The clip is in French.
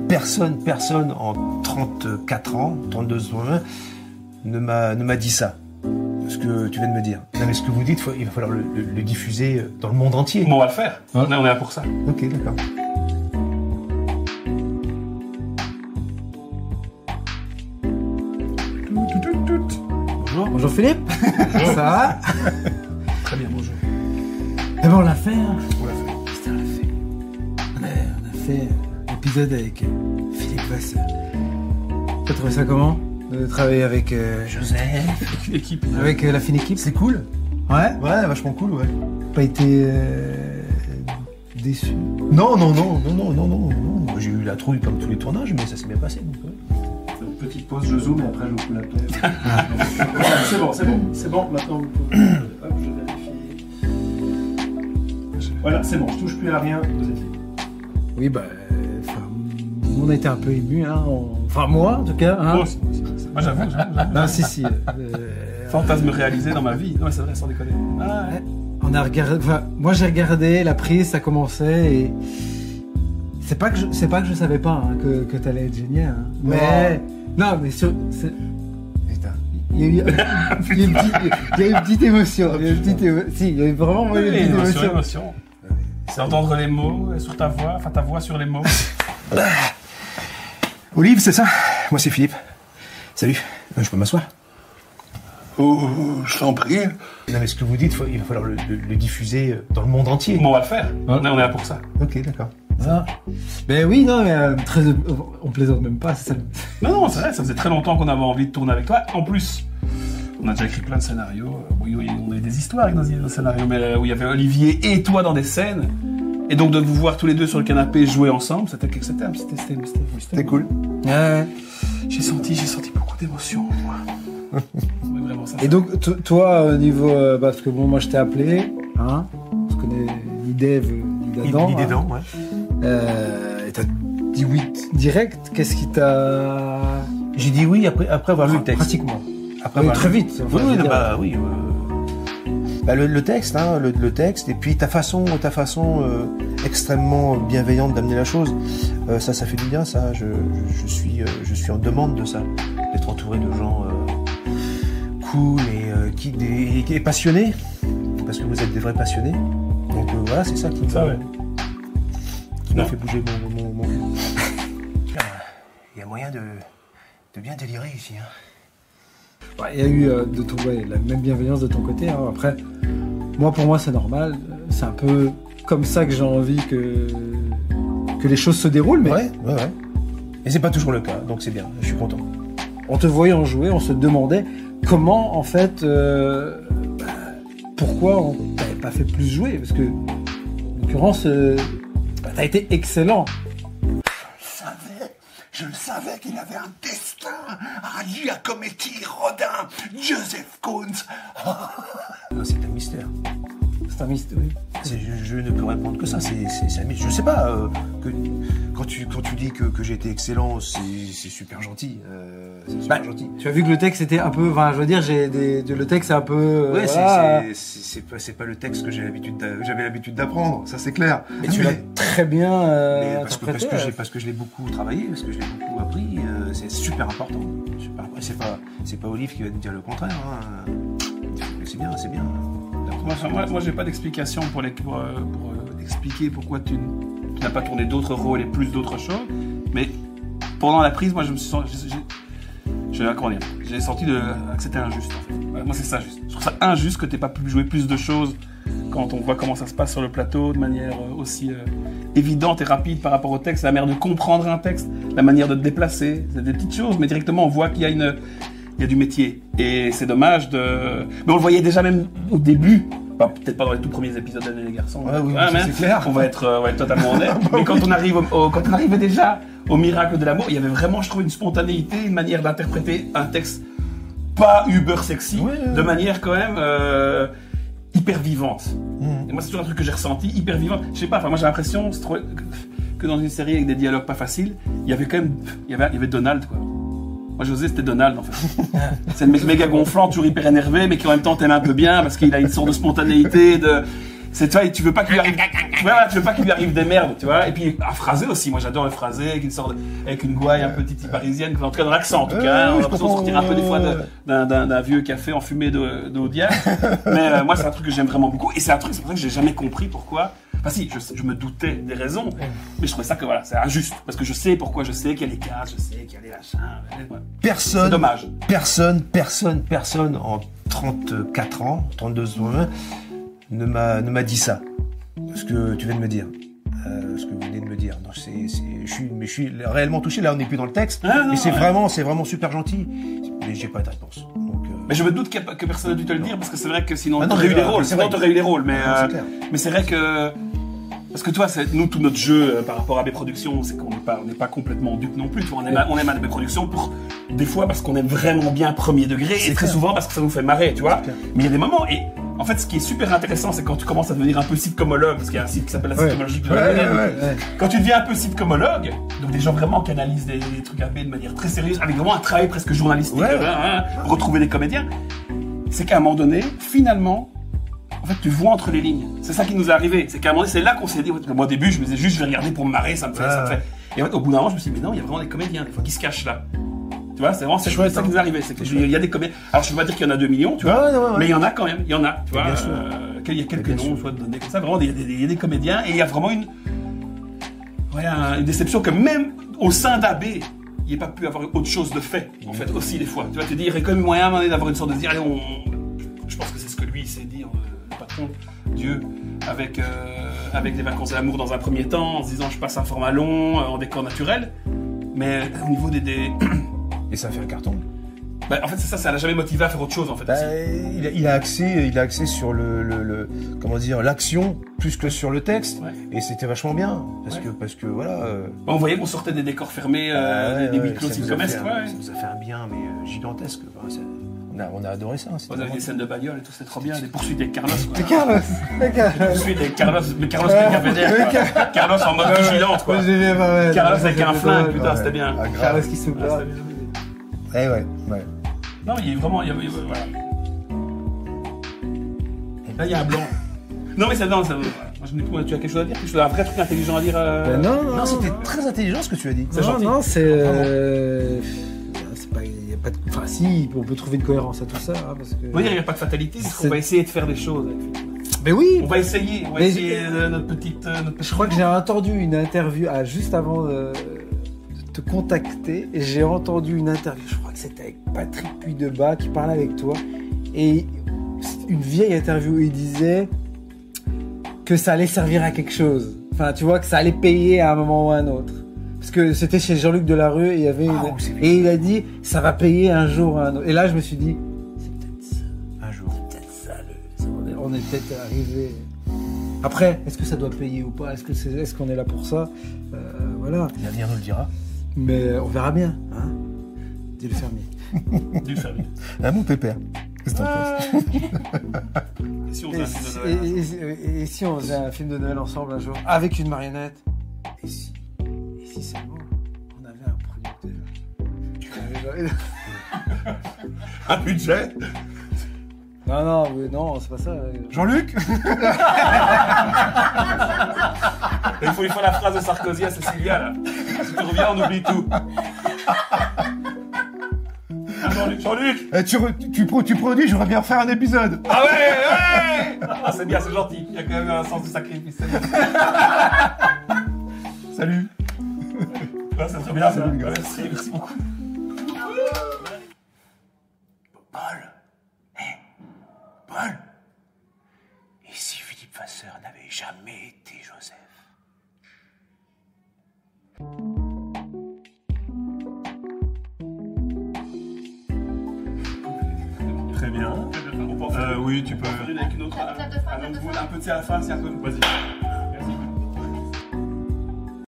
personne en 34 ans, 32 ans, ne m'a dit ça. Ce que tu viens de me dire. Non, mais ce que vous dites, il va falloir le diffuser dans le monde entier. Bon, on va le faire. On est là pour ça. Ok, d'accord. Bonjour. Bonjour Philippe. Bonjour. Ça va? Très bien, bonjour. Eh ben on l'a fait. Hein. On l'a fait. Putain, on l'a fait. On a fait l'épisode avec Philippe Vasseur. T'as trouvé ça comment? De travailler avec Joseph, L'équipe. avec la fine équipe? C'est cool. Ouais. Ouais, vachement cool, ouais. Pas été déçu? Non. Moi, j'ai eu la trouille comme tous les tournages, mais ça s'est bien passé. Donc, ouais. Petite pause, je zoome et après je vous coupe la tête. C'est bon, maintenant vous pouvez. Hop, je vérifie. Voilà, c'est bon, je touche plus à rien, vous êtes libre. Oui, bah. On a été un peu émus, hein. Enfin, moi en tout cas. Hein. Moi, j'avoue. Non, si. Fantasme réalisé dans ma vie. Non, mais c'est vrai, sans déconner. Ah, ouais. On a regardé. Enfin, moi j'ai regardé la prise, ça commençait et. C'est pas que je savais pas hein, que t'allais être génial. Hein. Mais. Non, mais sur. Putain. Il y a eu une petite émotion. Si, il y a eu vraiment une petite émotion. C'est entendre les mots sur ta voix, enfin ta voix sur les mots. Olive, c'est ça? Moi, c'est Philippe. Salut. Je peux m'asseoir? Oh, je t'en prie. Non, mais ce que vous dites, il va falloir le diffuser dans le monde entier. Bon, on va le faire. On est là pour ça. Ok, d'accord. Ah. Ben oui, non, mais on plaisante même pas, c'est ça. Non, c'est vrai, ça faisait très longtemps qu'on avait envie de tourner avec toi. En plus, on a déjà écrit plein de scénarios. Oui, on a eu des histoires avec nos scénarios, mais où il y avait Olivier et toi dans des scènes. Et donc de vous voir tous les deux sur le canapé jouer ensemble, c'était cool. Ouais. J'ai senti beaucoup d'émotions, moi. Oui, vraiment, ça. Et donc, toi, au niveau. Parce que bon, moi je t'ai appelé, hein. On se connaît ni Dave, ni Dadan. Ni Dadan, ouais. Et t'as dit oui direct. Qu'est-ce qui t'a. J'ai dit oui après avoir lu le texte. Pratiquement. Après oui, avoir très vite. Enfin, oui. Le texte, hein, le texte, et puis ta façon extrêmement bienveillante d'amener la chose, ça fait du bien, ça. Je suis en demande de ça, d'être entouré de gens cool et passionnés, parce que vous êtes des vrais passionnés. Donc voilà, c'est ça qui m'a fait bouger mon cul. Il y a moyen de bien délirer ici, hein. Il y a eu la même bienveillance de ton côté. Hein. Après, pour moi, c'est normal. C'est un peu comme ça que j'ai envie que les choses se déroulent. Mais... Ouais. Et c'est pas toujours le cas, donc c'est bien. Je suis content. En te voyant jouer, on se demandait comment, en fait, pourquoi on t'avait pas fait plus jouer. Parce que, en l'occurrence, t'as été excellent. Je le savais qu'il avait un destin. Giacometti, Rodin, Joseph Koons. Non, c'est un mystère. C'est un mystère, oui. Je ne peux répondre que ça. C'est un mystère. Je sais pas. Quand tu dis que j'ai été excellent, c'est super gentil. C'est super gentil. Tu as vu que le texte était un peu. Enfin, je veux dire, le texte est un peu. Ouais, voilà. c'est pas le texte que j'avais l'habitude d'apprendre. Ça, c'est clair. Mais tu l'as très bien interprété. Parce que je l'ai beaucoup travaillé, parce que je l'ai beaucoup appris. C'est super important. C'est pas Olive qui va te dire le contraire. Hein. C'est bien. Moi, j'ai pas d'explication pour expliquer pourquoi tu n'as pas tourné d'autres rôles et plus d'autres choses. Mais pendant la prise, moi, je me suis senti, j'ai senti que c'était injuste. En fait. Moi, c'est ça juste. Je trouve ça injuste que tu n'aies pas pu jouer plus de choses quand on voit comment ça se passe sur le plateau de manière aussi évidente et rapide par rapport au texte, la manière de comprendre un texte, la manière de te déplacer. C'est des petites choses, mais directement, on voit qu'il y a du métier. Et c'est dommage de... Mais on le voyait déjà même au début. Enfin, peut-être pas dans les tout premiers épisodes d'Anne et les garçons. C'est clair. On va être totalement honnête. Mais quand on arrivait déjà au miracle de l'amour, il y avait vraiment, je trouve, une spontanéité, une manière d'interpréter un texte pas uber sexy, de manière quand même hyper vivante. Et moi, c'est toujours un truc que j'ai ressenti, hyper vivant. Je sais pas, moi j'ai l'impression que dans une série avec des dialogues pas faciles, il y avait quand même, il y avait Donald, quoi. Moi, José, c'était Donald, en fait. C'est le mec méga gonflant, toujours hyper énervé, mais qui en même temps t'aime un peu bien, parce qu'il a une sorte de spontanéité, C'est toi, tu veux pas qu'il lui arrive. Voilà, tu veux pas qu'il lui arrive des merdes, tu vois. Et puis un phrasé aussi. Moi, j'adore le phrasé avec une gouaille un peu titi parisienne, en tout cas dans l'accent, en tout cas. On a l'impression de sortir un peu des fois d'un vieux café enfumé d'Audiard. Mais moi, c'est un truc que j'aime vraiment beaucoup. Et c'est un truc, c'est pour ça que j'ai jamais compris pourquoi. Enfin si, je me doutais des raisons, mais je trouvais ça que voilà, c'est injuste. Parce que je sais pourquoi, je sais qu'il y a les cases, je sais qu'il y a les machins. Voilà. Personne. C'est dommage. Personne en 34 ans, 32 ans, ne m'a dit ça. Ce que tu viens de me dire. Ce que vous venez de me dire. Non, je suis réellement touché. Là, on n'est plus dans le texte. Mais c'est vraiment super gentil. Mais j'ai pas de réponse. Donc, mais je me doute que personne n'a dû te le dire parce que c'est vrai que sinon t'aurais eu les rôles. Sinon t'aurais eu les rôles. Mais c'est vrai que parce que toi, nous tout notre jeu par rapport à mes productions, c'est qu'on n'est pas complètement dupe non plus. On aime mes productions pour des fois parce qu'on aime vraiment bien premier degré et très souvent parce que ça nous fait marrer, tu vois. Mais il y a des moments et en fait, ce qui est super intéressant, c'est quand tu commences à devenir un peu sitcomologue, parce qu'il y a un site qui s'appelle la sitcomologie de la Quand tu deviens un peu sitcomologue, donc des gens vraiment qui analysent des trucs AB de manière très sérieuse, avec vraiment un travail presque journalistique, pour retrouver des comédiens, c'est qu'à un moment donné, finalement, en fait, tu vois entre les lignes. C'est ça qui nous est arrivé. C'est qu'à un moment donné, c'est là qu'on s'est dit, moi au début, je me disais juste, je vais regarder pour me marrer, ça me fait. Et en fait, au bout d'un moment, je me suis dit, mais non, il y a vraiment des comédiens, des fois, qui se cachent là. Tu vois, c'est vraiment chouette, ça qui nous est arrivé. C'est qu'il y a des comédiens. Alors, je ne veux pas dire qu'il y en a 2 millions, tu vois, mais il y en a quand même. Il y en a, tu vois. Il y a quelques noms, soit donnés comme ça. Vraiment, il y a des comédiens et il y a vraiment une déception que même au sein d'AB, il n'y ait pas pu avoir autre chose de fait, en fait, aussi des fois. Tu vois, tu dis, il y aurait quand même moyen d'avoir une sorte de dire, allez, je pense que c'est ce que lui s'est dit, le patron, Dieu, avec des vacances de l'amour dans un premier temps, en se disant, je passe un format long, en décor naturel. Mais au niveau des... Et ça fait un carton. Bah, en fait, c'est ça l'a jamais motivé à faire autre chose, en fait. Il a axé sur comment dire, l'action plus que sur le texte. Et c'était vachement bien. Parce que voilà. On voyait qu'on sortait des décors fermés, des huis clos sitcomesques. Ça nous a fait un bien, mais gigantesque. On a adoré ça. On avait des scènes de bagnole et tout, c'était trop bien. Des poursuites avec Carlos. Des Carlos. Des poursuites avec Carlos, mais Carlos cafetière. Carlos en mode vigilante, quoi. Carlos avec un flingue, putain, c'était bien. Carlos qui se bat. Ouais. Non, il y a vraiment, voilà. Là, il y a un blanc. Non, mais ça, moi, tu as quelque chose à dire? Tu as un vrai truc intelligent à dire? Non, c'était très intelligent ce que tu as dit. Non, c'est pas, y a pas de, enfin, si, on peut trouver une cohérence à tout ça, hein, parce que. Oui, il n'y a pas de fatalité, parce qu'on va essayer de faire des choses. Mais oui. On va essayer notre petite. Je crois que j'ai entendu une interview juste avant de te contacter, et j'ai entendu une interview, je crois que c'était avec Patrick Puydebas qui parlait avec toi, et une vieille interview où il disait que ça allait servir à quelque chose. Enfin, tu vois, que ça allait payer à un moment ou à un autre. Parce que c'était chez Jean-Luc Delarue et il y avait et il a dit ça va payer un jour ou un autre. Et là, je me suis dit c'est peut-être ça. Un jour. C'est peut-être ça. On est peut-être arrivé. Après, est-ce que ça doit payer ou pas? Est-ce qu'on est là pour ça? Voilà. L'avenir nous le dira. Mais on verra bien, hein. Dis le fermier. Du fermier. Mon pépère. Qu'est-ce que t'en penses? Et si on faisait un film de Noël ensemble un jour avec une marionnette? Et si seulement on avait un producteur? Un budget? Non, c'est pas ça. Jean-Luc? Il faut la phrase de Sarkozy à Cécilia, là. Si tu reviens, on oublie tout. Jean-Luc, tu produis, j'aurais bien refaire un épisode. Ah ouais. Ah, c'est bien, c'est gentil. Il y a quand même un sens de sacrifice. Salut. Ouais, c'est très bien, ça. Merci beaucoup. Paul, et si Philippe Vasseur n'avait jamais été Joseph? Très bien. Oui, tu peux. Avec une autre, un peu de à la fin, c'est un peu. Vas-y.